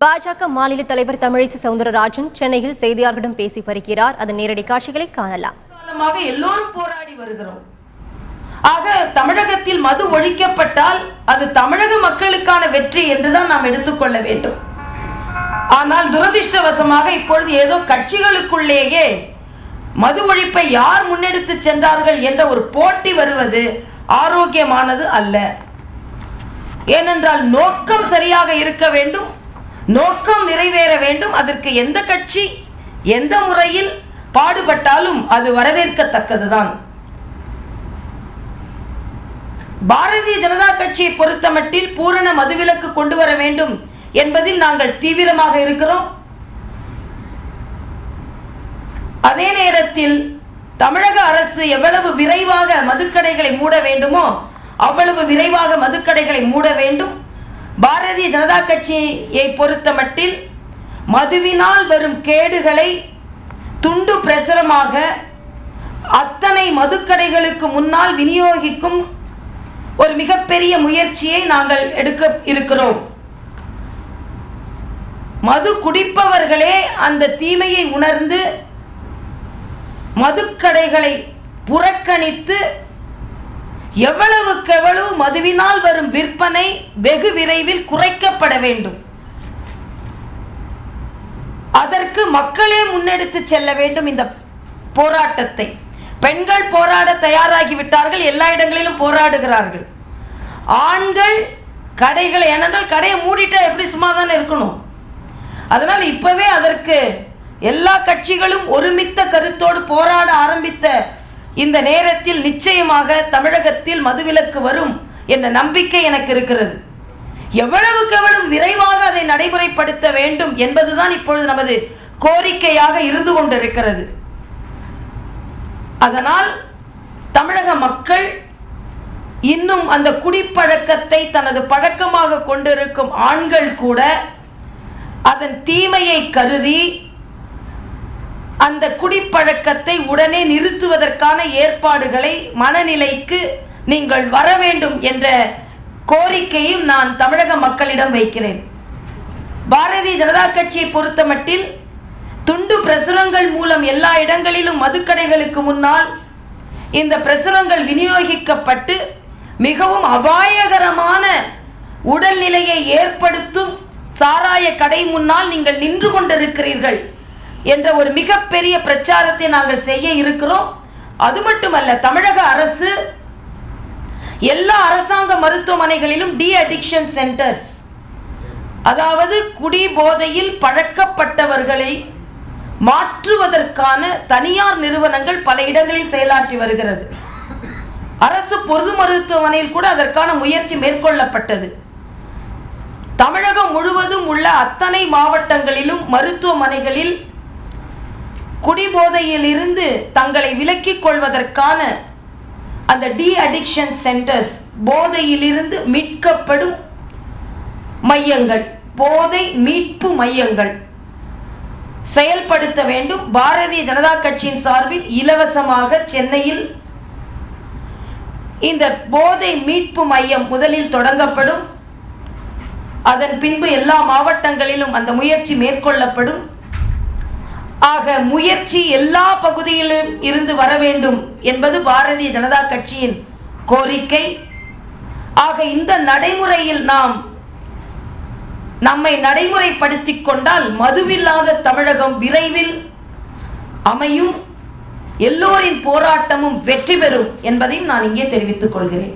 பாஜக மாநில தலைவர் தமிழிசை சவுந்தரராஜன் சென்னையில் செய்தியாளர்களிடம் பேசி வருகிறார். அதன் நேரடி காட்சிகளை காணலாம். எல்லோரும் போராடி வருகிறோம். ஆக தமிழகத்தில் மது ஒழிக்கப்பட்டால் அது தமிழக மக்களுக்கான வெற்றி என்றுதான் நாம் எடுத்துக்கொள்ள வேண்டும். ஆனால் துரதிர்ஷ்டவசமாக இப்பொழுது ஏதோ கட்சிகளுக்குள்ளேயே மது ஒழிப்பை யார் முன்னெடுத்து சென்றார்கள் என்ற ஒரு போட்டி வருவது ஆரோக்கியமானது அல்ல. ஏனென்றால் நோக்கம் சரியாக இருக்க வேண்டும், நோக்கம் நிறைவேற வேண்டும். அதற்கு எந்த கட்சி எந்த முறையில் பாடுபட்டாலும் அது வரவேற்கத்தக்கதுதான். பாரதிய ஜனதா கட்சியை பொறுத்தமட்டில் பூரண மதுவிலக்கு கொண்டு வர வேண்டும் என்பதில் நாங்கள் தீவிரமாக இருக்கிறோம். அதே நேரத்தில் தமிழக அரசு எவ்வளவு விரைவாக மதுக்கடைகளை மூட வேண்டுமோ அவ்வளவு விரைவாக மதுக்கடைகளை மூட வேண்டும். பாரதிய ஜனதா கட்சியை பொறுத்தமட்டில் மதுவினால் வரும் கேடுகளை துண்டு பிரசுரமாக அத்தனை மதுக்கடைகளுக்கு முன்னால் விநியோகிக்கும் ஒரு மிகப்பெரிய முயற்சியை நாங்கள் எடுக்க இருக்கிறோம். மது குடிப்பவர்களே அந்த தீமையை உணர்ந்து மதுக்கடைகளை புறக்கணித்து எவ்வளவுக்கு எவ்வளவு மதுவினால் வரும் விற்பனை வெகு விரைவில் குறைக்கப்பட வேண்டும். அதற்கு மக்களே முன்னெடுத்து செல்ல வேண்டும் இந்த போராட்டத்தை. பெண்கள் போராட தயாராகிவிட்டார்கள், எல்லா இடங்களிலும் போராடுகிறார்கள். ஆண்கள் கடைகளை, ஏனென்றால் கடையை மூடிட்டா எப்படி சும்மா தானே இருக்கணும். அதனால் இப்பவே அதற்கு எல்லா கட்சிகளும் ஒருமித்த கருத்தோடு போராட ஆரம்பித்த இந்த நேரத்தில் நிச்சயமாக தமிழகத்தில் மதுவிலக்கு வரும் என்ற நம்பிக்கை எனக்கு இருக்கிறது. எவ்வளவுக்கு எவ்வளவு விரைவாக அதை நடைமுறைப்படுத்த வேண்டும் என்பதுதான் இப்பொழுது நமது கோரிக்கையாக இருந்து கொண்டிருக்கிறது. அதனால் தமிழக மக்கள் இன்னும் அந்த குடிப்பழக்கத்தை தனது பழக்கமாக கொண்டிருக்கும் ஆண்கள் கூட அதன் தீமையை கருதி அந்த குடிப்பழக்கத்தை உடனே நிறுத்துவதற்கான ஏற்பாடுகளை மனநிலைக்கு நீங்கள் வர வேண்டும் என்ற கோரிக்கையும் நான் தமிழக மக்களிடம் வைக்கிறேன். பாரதிய ஜனதா கட்சியை பொறுத்தமட்டில் துண்டு பிரசுரங்கள் மூலம் எல்லா இடங்களிலும் மதுக்கடைகளுக்கு முன்னால் இந்த பிரசுரங்கள் விநியோகிக்கப்பட்டு மிகவும் அபாயகரமான உடல்நிலையை ஏற்படுத்தும் சாராய கடை முன்னால் நீங்கள் நின்று கொண்டிருக்கிறீர்கள் என்ற ஒரு மிகப்பெரிய பிரச்சாரத்தை நாங்கள் செய்ய இருக்கிறோம். அது மட்டுமல்ல, தமிழக அரசு எல்லா அரசாங்க மருத்துவமனைகளிலும் டி அடிக்ஷன் சென்டர்ஸ், அதாவது குடி போதையில் பழக்கப்பட்டவர்களை மாற்றுவதற்கான தனியார் நிறுவனங்கள் பல இடங்களில் செயலாற்றி வருகிறது. அரசு பொது மருத்துவமனையில் கூட அதற்கான முயற்சி மேற்கொள்ளப்பட்டது. தமிழகம் முழுவதும் உள்ள அத்தனை மாவட்டங்களிலும் மருத்துவமனைகளில் குடிபோதையில் இருந்து தங்களை விலக்கிக் கொள்வதற்கான அந்த டி அடிக்ஷன் சென்டர்ஸ், போதையிலிருந்து மீட்கப்படும் மையங்கள், போதை மீட்பு மையங்கள் செயல்படுத்த வேண்டும். பாரதிய ஜனதா கட்சியின் சார்பில் இலவசமாக சென்னையில் இந்த போதை மீட்பு மையம் முதலில் தொடங்கப்படும். அதன் பின்பு எல்லா மாவட்டங்களிலும் அந்த முயற்சி மேற்கொள்ளப்படும். ஆக முயற்சி எல்லா பகுதியிலும் இருந்து வர வேண்டும் என்பது பாரதிய ஜனதா கட்சியின் கோரிக்கை. ஆக இந்த நடைமுறையில் நாம் நம்மை நடைமுறைப்படுத்திக் கொண்டால் மதுவில்லாத தமிழகம் விரைவில் அமையும், எல்லோரின் போராட்டமும் வெற்றி பெறும் என்பதையும் நான் இங்கே தெரிவித்துக் கொள்கிறேன்.